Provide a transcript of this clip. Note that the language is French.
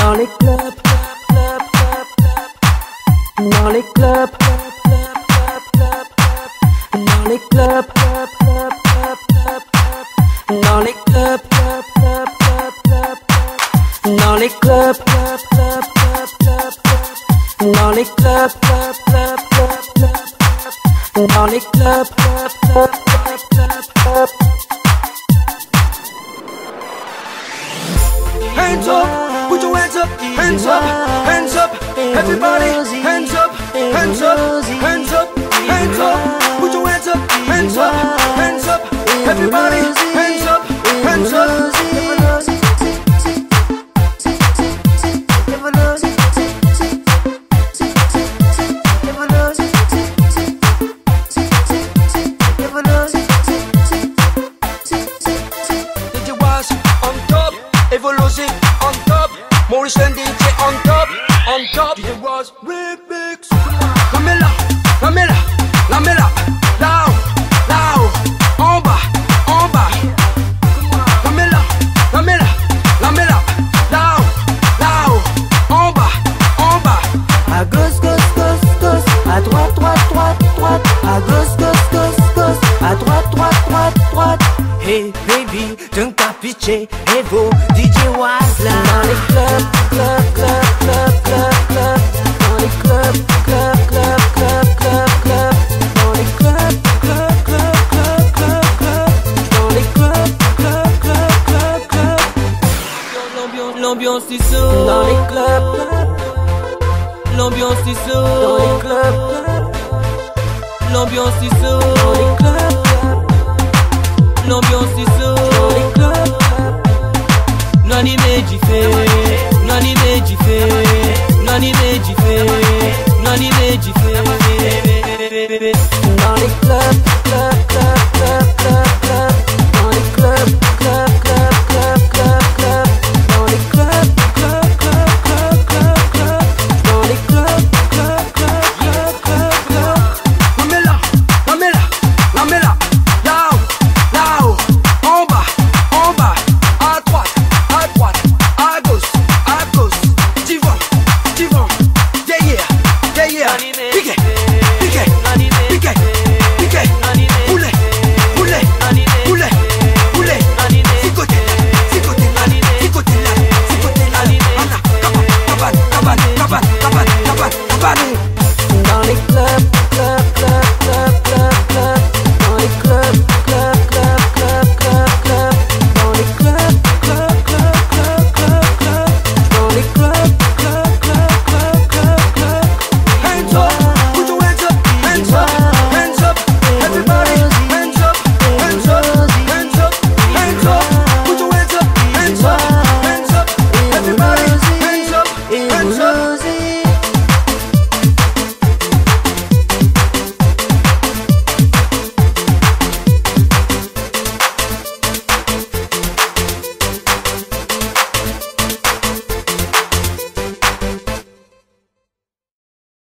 dans les clubs, dans les clubs, dans les clubs, dans les clubs, dans les clubs, dans les clubs, dans les clubs. Hands up, put your hands up, hands up, hands up, everybody, hands up, hands up, hands up, hands up, put your hands up, hands up, hands up, everybody, hands up, hands up. Evoloziq on top, Maurice and DJ on top, DJ was remix. Lamela, lamela, lamela, down, down, en bas, en bas. Lamela, lamela, lamela, down, down, en bas, en bas. À gauche, gauche, gauche, gauche, à droite, droite, droite, droite, à gauche, gauche, gauche, gauche, à droite, droite, droite, droite. Hey baby, don't capiche, Evo, DJ was là. Dans les clubs, club, club, club, club, club. Dans les clubs, club, club, club, club, club. Dans les clubs, club, club, club, club, club. Dans les clubs, club, club, club, club. L'ambiance est saut. Dans les clubs, l'ambiance est saut. dans les clubs, l'ambiance est dans saut. les clubs, L'ambiance est saut. dans les clubs. Non, il est différent.